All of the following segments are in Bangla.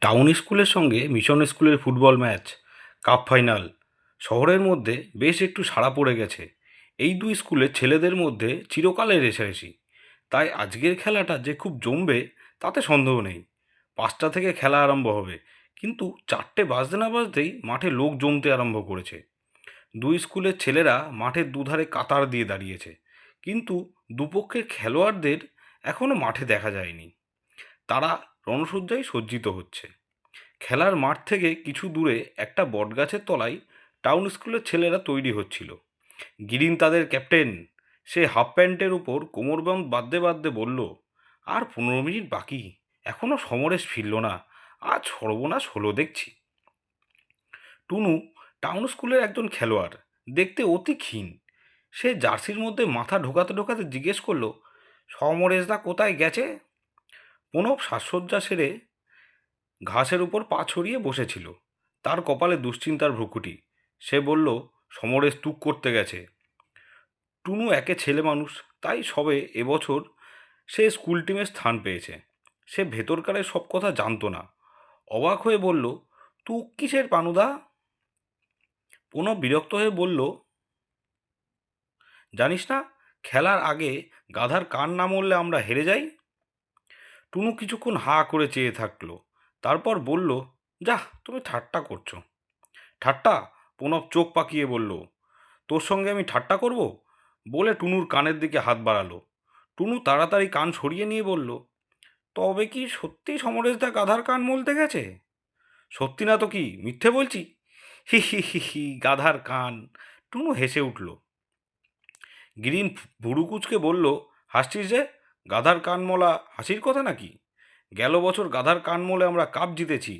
টাউন স্কুলের সঙ্গে মিশন স্কুলের ফুটবল ম্যাচ, কাপ ফাইনাল শহরের মধ্যে বেশ একটু সাড়া পড়ে গেছে। এই দুই স্কুলের ছেলেদের মধ্যে চিরকালের রেষারেষি। তাই আজকের খেলাটা যে খুব জমবে তাতে সন্দেহ নেই। 5টা থেকে খেলা আরম্ভ হবে, কিন্তু 4টে বাজতে না বাজতেই মাঠে লোক জমতে আরম্ভ করেছে। দুই স্কুলের ছেলেরা মাঠের দুধারে কাতার দিয়ে দাঁড়িয়েছে, কিন্তু দুপক্ষের খেলোয়াড়দের এখনও মাঠে দেখা যায়নি। তারা রণসজ্জায় সজ্জিত হচ্ছে। খেলার মাঠ থেকে কিছু দূরে একটা বটগাছের তলায় টাউন স্কুলের ছেলেরা তৈরি হচ্ছিল। গিরিন তাদের ক্যাপ্টেন। সে হাফ প্যান্টের উপর কোমরবন্ধ বাঁধতে বাঁধতে বলল, আর 15 মিনিট বাকি, এখনও সমরেশ ফিরল না। আজ সর্বনাশ হলো দেখছি। টুনু টাউন স্কুলের একজন খেলোয়াড়, দেখতে অতি ক্ষীণ। সে জার্সির মধ্যে মাথা ঢোকাতে ঢোকাতে জিজ্ঞেস করলো, সমরেশদা কোথায় গেছে? প্রণব সাজসজ্জা সেরে ঘাসের উপর পা ছড়িয়ে বসেছিল। তার কপালে দুশ্চিন্তার ভ্রুকুটি। সে বলল, সমরেশ তুক করতে গেছে। টুনু একে ছেলে মানুষ, তাই সবে এবছর সে স্কুল টিমে স্থান পেয়েছে। সে ভেতরকারের সব কথা জানতো না। অবাক হয়ে বলল, তুক কিসের পানুদা? প্রণব বিরক্ত হয়ে বলল, জানিস না, খেলার আগে গাধার কান না মরলে আমরা হেরে যাই। টুনু কিছুক্ষণ হাঁ করে চেয়ে থাকলো, তারপর বলল, যাহ, তুমি ঠাট্টা করছো। ঠাট্টা? প্রণব চোখ পাকিয়ে বলল, তোর সঙ্গে আমি ঠাট্টা করব? বলে টুনুর কানের দিকে হাত বাড়ালো। টুনু তাড়াতাড়ি কান সরিয়ে নিয়ে বলল, তবে কি সত্যি সমরেশদা গাধার কান মলতে গেছে? সত্যি না তো কি, মিথ্যে বলছি? হি হি হি হি, গাধার কান। টুনু হেসে উঠল। গিরিন ভুরু কুচকে বলল, হাসছিস যে? গাধার কান মলা হাসির কথা নাকি? গেল বছর গাধার কান মলে আমরা কাপ জিতেছি।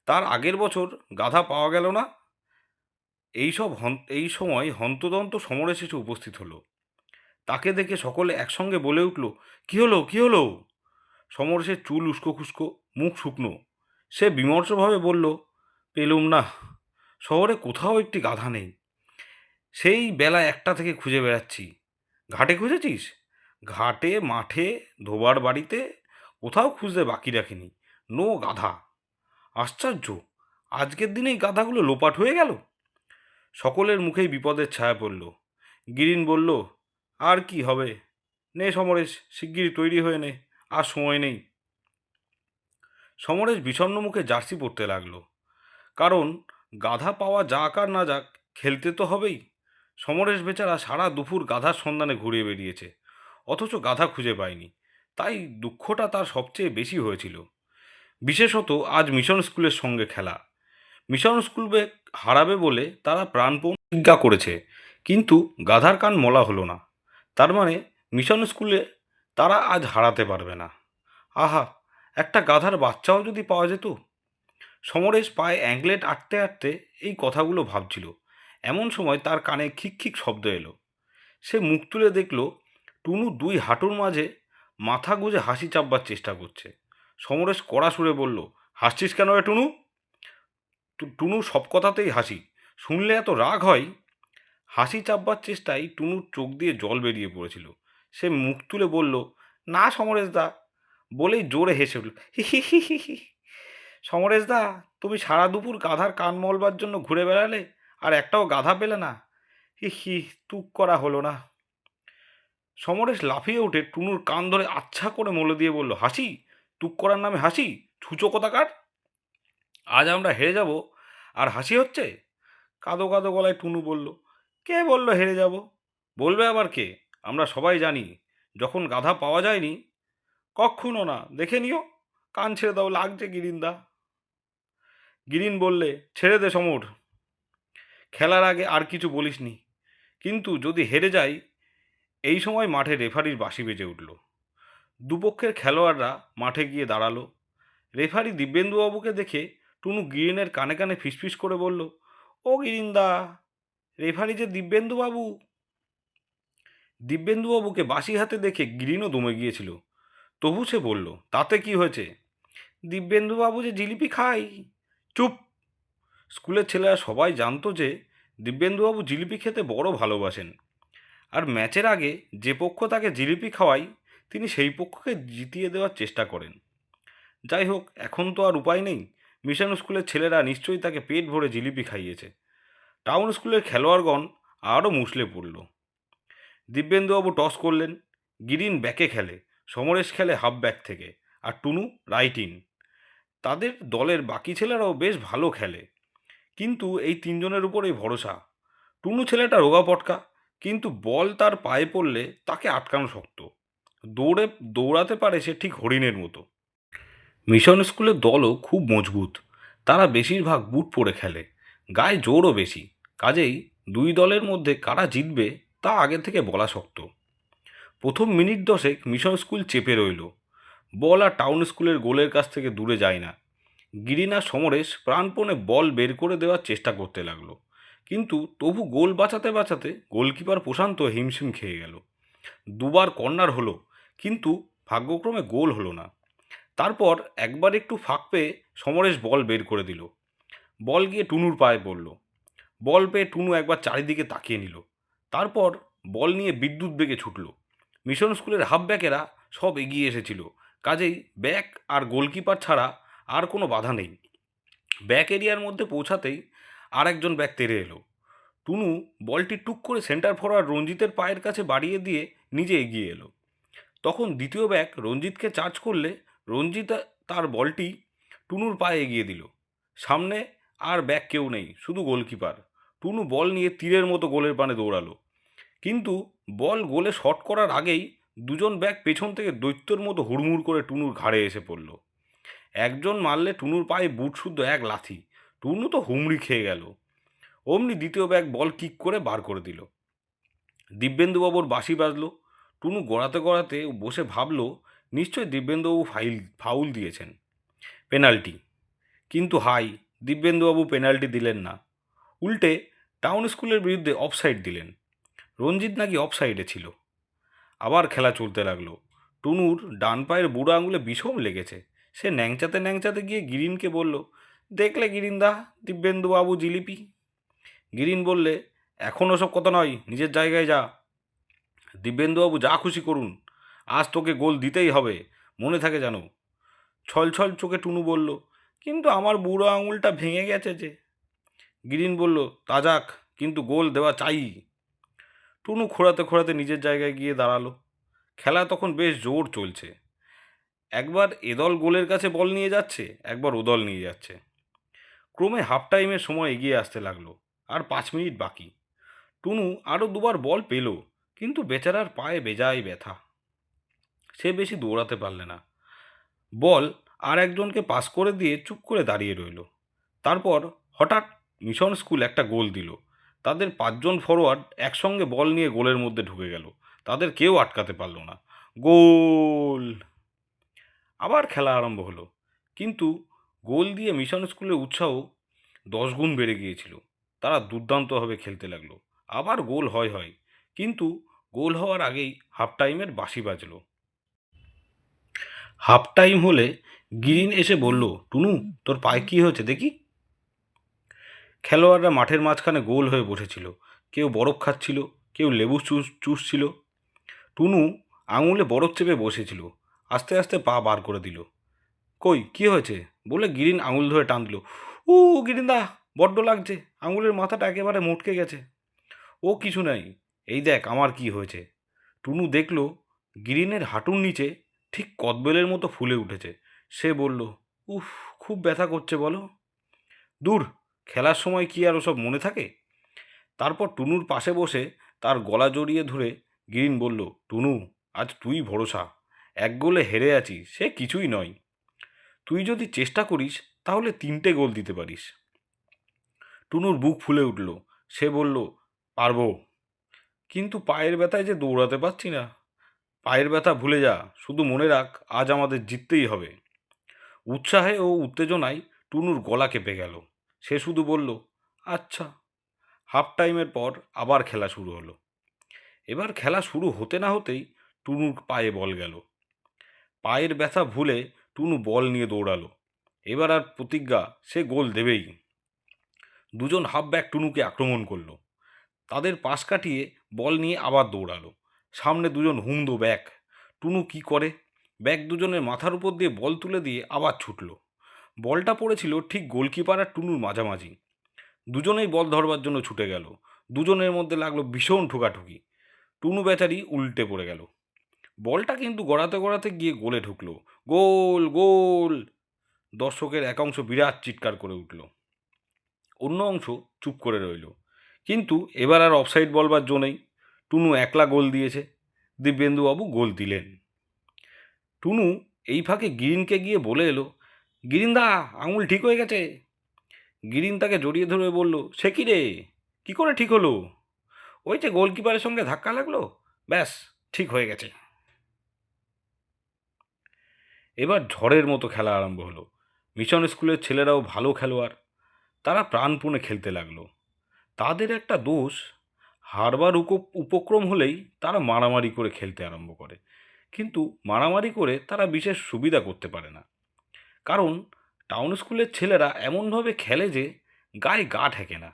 তার আগের বছর গাধা পাওয়া গেল না। এই সময় হন্তদন্ত সমরেশ এসে উপস্থিত হলো। তাকে দেখে সকলে একসঙ্গে বলে উঠল, কি হলো, কি হলো? সমরেশের চুল উস্কো খুস্কো, মুখ শুকনো। সে বিমর্ষভাবে বলল, পেলুম না, শহরে কোথাও একটি গাধা নেই। সেই বেলা 1টা থেকে খুঁজে বেড়াচ্ছি। ঘাটে খুঁজেছিস? ঘাটে, মাঠে, ধোবার বাড়িতে, কোথাও খুঁজতে বাকি রাখিনি। নো গাধা। আশ্চর্য, আজকের দিনেই গাধাগুলো লোপাট হয়ে গেল। সকলের মুখেই বিপদের ছায়া পড়ল। গিরিন বলল, আর কি হবে, নে সমরেশ, শিগগিরই তৈরি হয়ে নে, আর সময় নেই। সমরেশ বিষণ্ণ মুখে জার্সি পরতে লাগলো। কারণ গাধা পাওয়া যাক আর না যাক, খেলতে তো হবেই। সমরেশ বেচারা সারা দুপুর গাধার সন্ধানে ঘুরে বেরিয়েছে, অথচ গাধা খুঁজে পায়নি। তাই দুঃখটা তার সবচেয়ে বেশি হয়েছিল। বিশেষত আজ মিশন স্কুলের সঙ্গে খেলা। মিশন স্কুলকে হারাবে বলে তারা প্রাণপণ প্রতিজ্ঞা করেছে, কিন্তু গাধার কান মলা হলো না। তার মানে মিশন স্কুলে তারা আজ হারাতে পারবে না। আহা, একটা গাধার বাচ্চাও যদি পাওয়া যেত। সমরেশ পায়ে অ্যাঙ্কলেট আটতে আটতে এই কথাগুলো ভাবছিল। এমন সময় তার কানে খিক খিক শব্দ এলো। সে মুখ তুলে দেখল, টুনু দুই হাঁটুর মাঝে মাথা গুঁজে হাসি চাপবার চেষ্টা করছে। সমরেশ কড়া সুরে বলল, হাসছিস কেন রে টুনু? টুনু সব কথাতেই হাসি, শুনলে এত রাগ হয়? হাসি চাপবার চেষ্টায় টুনুর চোখ দিয়ে জল বেরিয়ে পড়েছিল। সে মুখ তুলে বলল, না সমরেশদা, বলেই জোরে হেসে উঠল, হি হি হি হি হি। সমরেশদা, তুমি সারা দুপুর গাধার কান মলবার জন্য ঘুরে বেড়ালে, আর একটাও গাধা পেলে না। হি হি, তুক করা হলো না। সমরেশ লাফিয়ে উঠে টুনুর কান ধরে আচ্ছা করে মলে দিয়ে বলল, হাসি? তুক করার নামে হাসি? ছুঁচো কোথাকার! আজ আমরা হেরে যাব, আর হাসি হচ্ছে? কাঁদো কাঁদো গলায় টুনু বলল, কে বলল হেরে যাব? বলবে আবার কে? আমরা সবাই জানি, যখন গাধা পাওয়া যায়নি। কক্ষনো না, দেখে নিও। কান ছেড়ে দাও, লাগছে গিরিন্দা। গিরিন বললে, ছেড়ে দে সমর, খেলার আগে আর কিছু বলিসনি। কিন্তু যদি হেরে যাই। এই সময় মাঠে রেফারির বাঁশি বেজে উঠল। দুপক্ষের খেলোয়াড়রা মাঠে গিয়ে দাঁড়ালো। রেফারি দিব্যেন্দুবাবুকে দেখে টুনু গিরিনের কানে কানে ফিসফিস করে বলল, ও গিরিন্দা, রেফারি যে দিব্যেন্দুবাবু। দিব্যেন্দুবাবুকে বাঁশি হাতে দেখে গিরিনও দমে গিয়েছিল। তবু সে বলল, তাতে কি হয়েছে? দিব্যেন্দুবাবু যে জিলিপি খায়। চুপ! স্কুলের ছেলেরা সবাই জানতো যে দিব্যেন্দুবাবু জিলিপি খেতে বড় ভালোবাসেন। আর ম্যাচের আগে যে পক্ষ তাকে জিলিপি খাওয়ায়, তিনি সেই পক্ষকে জিতিয়ে দেওয়ার চেষ্টা করেন। যাই হোক, এখন তো আর উপায় নেই। মিশন স্কুলের ছেলেরা নিশ্চয়ই তাকে পেট ভরে জিলিপি খাইয়েছে। টাউন স্কুলের খেলোয়াড়গণ আরও মুষলে পড়ল। দিব্যেন্দুবাবু টস করলেন। গিরিন ব্যাকে খেলে, সমরেশ খেলে হাফ ব্যাক থেকে, আর টুনু রাইট ইন। তাদের দলের বাকি ছেলেরাও বেশ ভালো খেলে, কিন্তু এই তিনজনের উপরেই ভরসা। টুনু ছেলেটা রোগা পটকা, কিন্তু বল তার পায়ে পড়লে তাকে আটকানো শক্ত। দৌড়াতে পারে সে ঠিক হরিণের মতো। মিশন স্কুলের দলও খুব মজবুত। তারা বেশিরভাগ বুট পরে খেলে, গায়ে জোরও বেশি। কাজেই দুই দলের মধ্যে কারা জিতবে তা আগে থেকে বলা শক্ত। প্রথম মিনিট 10 মিশন স্কুল চেপে রইল। বল আর টাউন স্কুলের গোলের কাছ থেকে দূরে যায় না। গিরিন আর সমরেশ প্রাণপণে বল বের করে দেওয়ার চেষ্টা করতে লাগলো, কিন্তু তবু গোল বাঁচাতে বাঁচাতে গোলকিপার প্রশান্ত হিমশিম খেয়ে গেল। দুবার কর্নার হলো, কিন্তু ভাগ্যক্রমে গোল হলো না। তারপর একবার একটু ফাঁক পেয়ে সমরেশ বল বের করে দিল। বল গিয়ে টুনুর পায়ে পড়ল। বল পেয়ে টুনু একবার চারিদিকে তাকিয়ে নিল। তারপর বল নিয়ে বিদ্যুৎ বেগে ছুটল। মিশন স্কুলের হাফ ব্যাকেরা সব এগিয়ে এসেছিল, কাজেই ব্যাক আর গোলকিপার ছাড়া আর কোনো বাধা নেই। ব্যাক এরিয়ার মধ্যে পৌঁছাতেই আর একজন ব্যাক তেড়ে এলো। টুনু বলটি টুক করে সেন্টার ফরওয়ার্ড রঞ্জিতের পায়ের কাছে বাড়িয়ে দিয়ে নিজে এগিয়ে এলো। তখন দ্বিতীয় ব্যাক রঞ্জিতকে চার্জ করলে রঞ্জিত তার বলটি টুনুর পায়ে এগিয়ে দিল। সামনে আর ব্যাক কেউ নেই, শুধু গোলকিপার। টুনু বল নিয়ে তীরের মতো গোলের পানে দৌড়ালো, কিন্তু বল গোলে শট করার আগেই দুজন ব্যাক পেছন থেকে দৈত্যর মতো হুড়মুড় করে টুনুর ঘাড়ে এসে পড়ল। একজন মারলে টুনুর পায়ে বুট শুদ্ধ এক লাথি। টুনু তো হুমড়ি খেয়ে গেল। অমনি দ্বিতীয় ব্যাক বল কিক করে বার করে দিল। দিব্যেন্দুবাবুর বাঁশি বাজলো। টুনু গড়াতে গড়াতে বসে ভাবল, নিশ্চয় দিব্যেন্দুবাবু ফাউল দিয়েছেন, পেনাল্টি। কিন্তু হাই, দিব্যেন্দুবাবু পেনাল্টি দিলেন না। উল্টে টাউন স্কুলের বিরুদ্ধে অফসাইড দিলেন। রঞ্জিত নাকি অফসাইডে ছিল। আবার খেলা চলতে লাগলো। টুনুর ডান পায়ের বুড়ো আঙুলে বিষম লেগেছে। সে ন্যাংচাতে ন্যাংচাতে গিয়ে গিরিনকে বলল, দেখলে গিরিনদা, দিব্যেন্দুবাবু জিলিপি। গিরিন বললে, এখন ওসব কথা নয়, নিজের জায়গায় যা। দিব্যেন্দুবাবু যা খুশি করুন, আজ তোকে গোল দিতেই হবে, মনে থাকে যেন। ছলছল চোখে টুনু বলল, কিন্তু আমার বুড়ো আঙুলটা ভেঙে গেছে যে। গিরিন বলল, তা যাক, কিন্তু গোল দেওয়া চাই। টুনু খোঁড়াতে খোঁড়াতে নিজের জায়গায় গিয়ে দাঁড়ালো। খেলা তখন বেশ জোর চলছে। একবার এদল গোলের কাছে বল নিয়ে যাচ্ছে, একবার ওদল নিয়ে যাচ্ছে। ক্রমে হাফ টাইমের সময় এগিয়ে আসতে লাগলো। আর 5 মিনিট বাকি। টুনু আরও দুবার বল পেল, কিন্তু বেচারার পায়ে বেজায় ব্যথা। সে বেশি দৌড়াতে পারলে না। বল আর একজনকে পাস করে দিয়ে চুপ করে দাঁড়িয়ে রইল। তারপর হঠাৎ মিশন স্কুল একটা গোল দিল। তাদের 5জন ফরওয়ার্ড একসঙ্গে বল নিয়ে গোলের মধ্যে ঢুকে গেল। তাদের কেউ আটকাতে পারল না। গোল! আবার খেলা আরম্ভ হলো, কিন্তু গোল দিয়ে মিশন স্কুলের উৎসাহ 10 গুণ বেড়ে গিয়েছিল। তারা দুর্দান্তভাবে খেলতে লাগলো। আবার গোল হয়, কিন্তু গোল হওয়ার আগেই হাফ টাইমের বাঁশি বাজলো। হাফ টাইম হলে গিরিন এসে বলল, টুনু, তোর পায়ে কী হয়েছে দেখি। খেলোয়াড়রা মাঠের মাঝখানে গোল হয়ে বসেছিল। কেউ বরফ খাচ্ছিল, কেউ লেবু চুষছিল। টুনু আঙুলে বরফ চেপে বসেছিল। আস্তে আস্তে পা বার করে দিল। কই, কী হয়েছে বলে গিরিন আঙুল ধরে টান দিল। ও গিরিনদা, বড্ড লাগছে, আঙুলের মাথাটা একেবারে মটকে গেছে। ও কিছু নাই, এই দেখ আমার কি হয়েছে। টুনু দেখল গিরিনের হাঁটুর নিচে ঠিক কদবেলের মতো ফুলে উঠেছে। সে বলল, উফ, খুব ব্যথা করছে বলো। দূর, খেলার সময় কি আর ওসব মনে থাকে। তারপর টুনুর পাশে বসে তার গলা জড়িয়ে ধরে গিরিন বলল, টুনু, আজ তুই ভরসা। এক গোলে হেরে আছিস, সে কিছুই নয়। তুই যদি চেষ্টা করিস তাহলে 3টে গোল দিতে পারিস। টুনুর বুক ফুলে উঠল। সে বলল, পারবো, কিন্তু পায়ের ব্যথায় যে দৌড়াতে পারছি না। পায়ের ব্যথা ভুলে যা, শুধু মনে রাখ আজ আমাদের জিততেই হবে। উৎসাহে ও উত্তেজনায় টুনুর গলা কেঁপে গেল। সে শুধু বলল, আচ্ছা। হাফ টাইমের পর আবার খেলা শুরু হলো। এবার খেলা শুরু হতে না হতেই টুনুর পায়ে বল গেল। পায়ের ব্যথা ভুলে টুনু বল নিয়ে দৌড়ালো। এবার আর প্রতিজ্ঞা, সে গোল দেবেই। দুজন হাফ ব্যাক টুনুকে আক্রমণ করলো। তাদের পাশ কাটিয়ে বল নিয়ে আবার দৌড়ালো। সামনে দুজন হুমদো ব্যাক। টুনু কি করে, ব্যাগ দুজনের মাথার উপর দিয়ে বল তুলে দিয়ে আবার ছুটল। বলটা পড়েছিল ঠিক গোলকিপার আর টুনুর মাঝামাঝি। দুজনেই বল ধরবার জন্য ছুটে গেল। দুজনের মধ্যে লাগলো ভীষণ ঠোকাঠুকি। টুনু বেচারি উল্টে পড়ে গেল। বলটা কিন্তু গড়াতে গড়াতে গিয়ে গোলে ঢুকলো। গোল, গোল! দর্শকের এক অংশ বিরাট চিৎকার করে উঠল। অন্য অংশ চুপ করে রইল। কিন্তু এবার আর অফসাইড বলবার জো নেই। টুনু একলা গোল দিয়েছে। দিব্যেন্দুবাবু গোল দিলেন। টুনু এই ফাঁকে গিরিনকে গিয়ে বলে এলো, গিরিনদা, আঙুল ঠিক হয়ে গেছে। গিরিন তাকে জড়িয়ে ধরে বলল, সে কি রে, কি করে ঠিক হলো? ওই যে গোলকিপারের সঙ্গে ধাক্কা লাগলো, ব্যাস ঠিক হয়ে গেছে। এবার ঝড়ের মতো খেলা আরম্ভ হলো। মিশন স্কুলের ছেলেরাও ভালো খেলোয়াড়। তারা প্রাণপণে খেলতে লাগলো। তাদের একটা দোষ, হারবার উপক্রম হলেই তারা মারামারি করে খেলতে আরম্ভ করে। কিন্তু মারামারি করে তারা বিশেষ সুবিধা করতে পারে না। কারণ টাউন স্কুলের ছেলেরা এমনভাবে খেলে যে গায়ে গা ঠেকে না।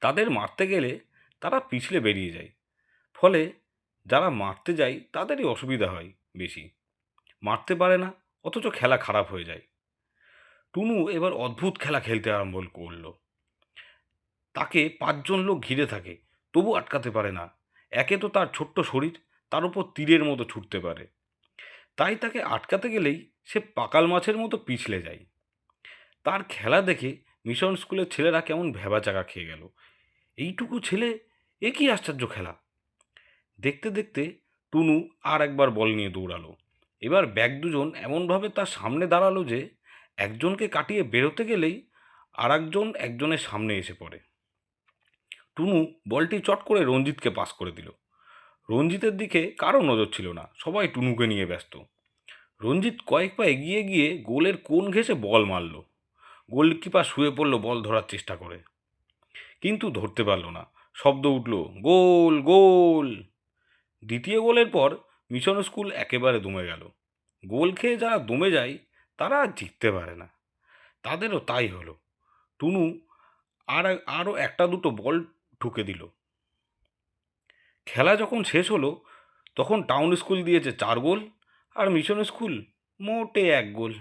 তাদের মারতে গেলে তারা পিছলে বেরিয়ে যায়। ফলে যারা মারতে যায় তাদেরই অসুবিধা হয় বেশি। মারতে পারে না, অথচ খেলা খারাপ হয়ে যায়। টুনু এবার অদ্ভুত খেলা খেলতে আরম্ভ করলো। তাকে 5জন লোক ঘিরে থাকে, তবু আটকাতে পারে না। একে তো তার ছোট্ট শরীর, তার উপর তীরের মতো ছুটতে পারে। তাই তাকে আটকাতে গেলেই সে পাকাল মাছের মতো পিছলে যায়। তার খেলা দেখে মিশন স্কুলের ছেলেরা কেমন ভ্যাবাচাকা খেয়ে গেল। এইটুকু ছেলে, এ কি আশ্চর্য খেলা! দেখতে দেখতে টুনু আর একবার বল নিয়ে দৌড়ালো। এবার ব্যাগ দুজন এমনভাবে তার সামনে দাঁড়ালো যে একজনকে কাটিয়ে বেরোতে গেলেই আর একজনের সামনে এসে পড়ে। টুনু বলটি চট করে রঞ্জিতকে পাস করে দিল। রঞ্জিতের দিকে কারো নজর ছিল না, সবাই টুনুকে নিয়ে ব্যস্ত। রঞ্জিত কয়েক পা এগিয়ে গিয়ে গোলের কোণ ঘেঁষে বল মারল। গোলকিপার শুয়ে পড়ল বল ধরার চেষ্টা করে, কিন্তু ধরতে পারল না। শব্দ উঠল, গোল, গোল! দ্বিতীয় গোলের পর মিশন স্কুল একেবারে দমে গেল। গোল খেয়ে যারা দমে যায় তারা আর জিততে পারে না। তাদেরও তাই হলো। টুনু আরও একটা দুটো বল ঢুকে দিল। খেলা যখন শেষ হলো তখন টাউন স্কুল দিয়েছে 4 গোল আর মিশন স্কুল মোটে 1 গোল।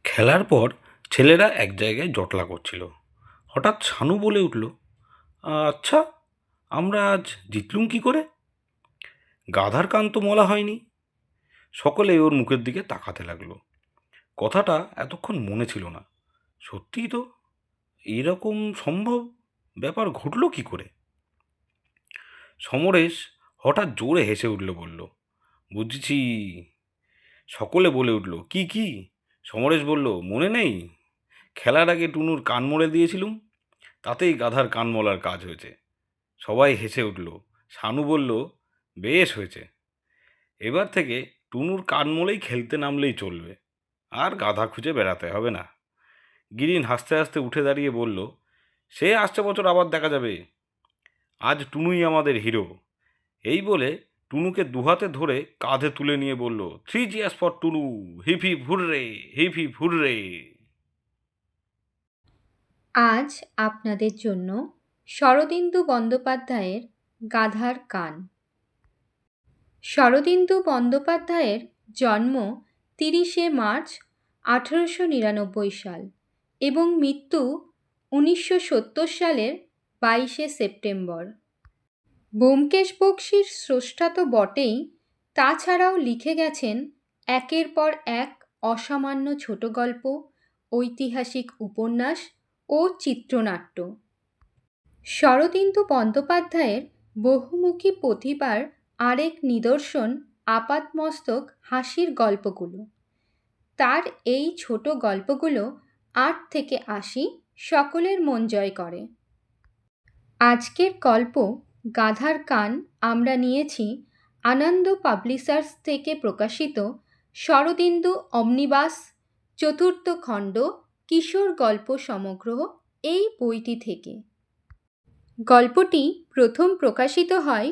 খেলার পর ছেলেরা এক জায়গায় জটলা করছিল। হঠাৎ শানু বলে উঠল, আচ্ছা, আমরা আজ জিতলুম কি করে? গাধার কান তো মলা হয়নি। সকলে ওর মুখের দিকে তাকাতে লাগলো। কথাটা এতক্ষণ মনে ছিল না। সত্যিই তো, এরকম সম্ভব ব্যাপার ঘটল কি করে? সমরেশ হঠাৎ জোরে হেসে উঠল, বলল, বুঝেছি। সকলে বলে উঠল, কি কি? সমরেশ বলল, মনে নেই? খেলার আগে টুনুর কান মলে দিয়েছিলুম, তাতেই গাধার কান মলার কাজ হয়েছে। সবাই হেসে উঠল। শানু বলল, বেশ হয়েছে। এবার থেকে টুনুর কান মলেই খেলতে নামলেই চলবে, আর গাধা খুঁজে বেড়াতে হবে না। গিরিন হাসতে হাসতে উঠে দাঁড়িয়ে বলল, সে আসছে বছর আবার দেখা যাবে। আজ টুনুই আমাদের হিরো। এই বলে টুনুকে দুহাতে ধরে কাঁধে তুলে নিয়ে বলল, 3 cheers for Tunu, hip hip hooray, hip hip hooray. আজ আপনাদের জন্য শরদিন্দু বন্দ্যোপাধ্যায়ের গাধার কান। শরদিন্দু বন্দ্যোপাধ্যায়ের জন্ম 30শে মার্চ 1899 সাল এবং মৃত্যু 1970 সালের 22শে সেপ্টেম্বর। ব্যোমকেশ বক্সীর স্রষ্টা তো বটেই, তাছাড়াও লিখে গেছেন একের পর এক অসামান্য ছোট গল্প, ঐতিহাসিক উপন্যাস ও চিত্রনাট্য। শরদিন্দু বন্দ্যোপাধ্যায়ের বহুমুখী প্রতিভার আরেক নিদর্শন আপাতমস্তক হাসির গল্পগুলো। তার এই ছোট গল্পগুলো 8 থেকে 80 সকলের মন জয় করে। আজকের গল্প গাধার কান আমরা নিয়েছি আনন্দ পাবলিশার্স থেকে প্রকাশিত শরদিন্দু অমনিবাস 4th খণ্ড কিশোর গল্প সমগ্র এই বইটি থেকে। গল্পটি প্রথম প্রকাশিত হয়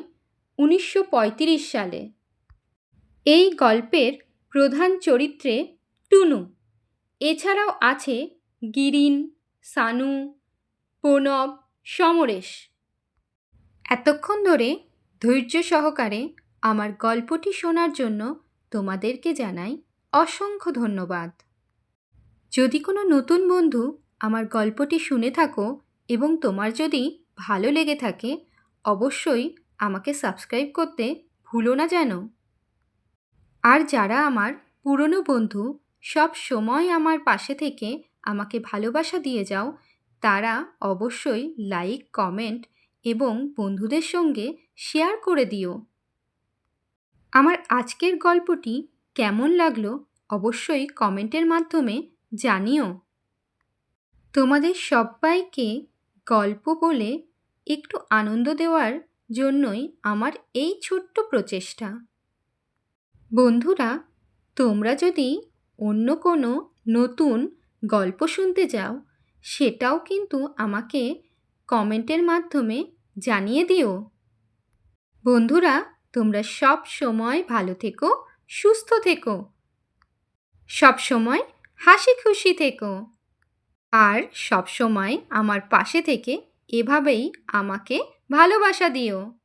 1935 সালে। এই গল্পের প্রধান চরিত্রে টুনু, এছাড়াও আছে গিরিন, শানু, প্রণব, সমরেশ। এতক্ষণ ধরে ধৈর্য সহকারে আমার গল্পটি শোনার জন্য তোমাদেরকে জানাই অসংখ্য ধন্যবাদ। যদি কোনো নতুন বন্ধু আমার গল্পটি শুনে থাকো এবং তোমার যদি ভালো লেগে থাকে, অবশ্যই আমাকে সাবস্ক্রাইব করতে ভুলো না যেন। আর যারা আমার পুরনো বন্ধু, সব সময় আমার পাশে থেকে আমাকে ভালোবাসা দিয়ে যাও, তারা অবশ্যই লাইক, কমেন্ট এবং বন্ধুদের সঙ্গে শেয়ার করে দিও। আমার আজকের গল্পটি কেমন লাগলো অবশ্যই কমেন্টের মাধ্যমে জানিও। তোমাদের সবাইকে গল্প বলে একটু আনন্দ দেওয়ার জন্যই আমার এই ছোট্ট প্রচেষ্টা। বন্ধুরা, তোমরা যদি অন্য কোনো নতুন গল্প শুনতে চাও, সেটাও কিন্তু আমাকে কমেন্টের মাধ্যমে জানিয়ে দিও। বন্ধুরা, তোমরা সব সময় ভালো থেকো, সুস্থ থেকো, সব সময় হাসি খুশি থেকো, আর সব সময় আমার পাশে থেকে এভাবেই আমাকে ভালোবাসা দিও।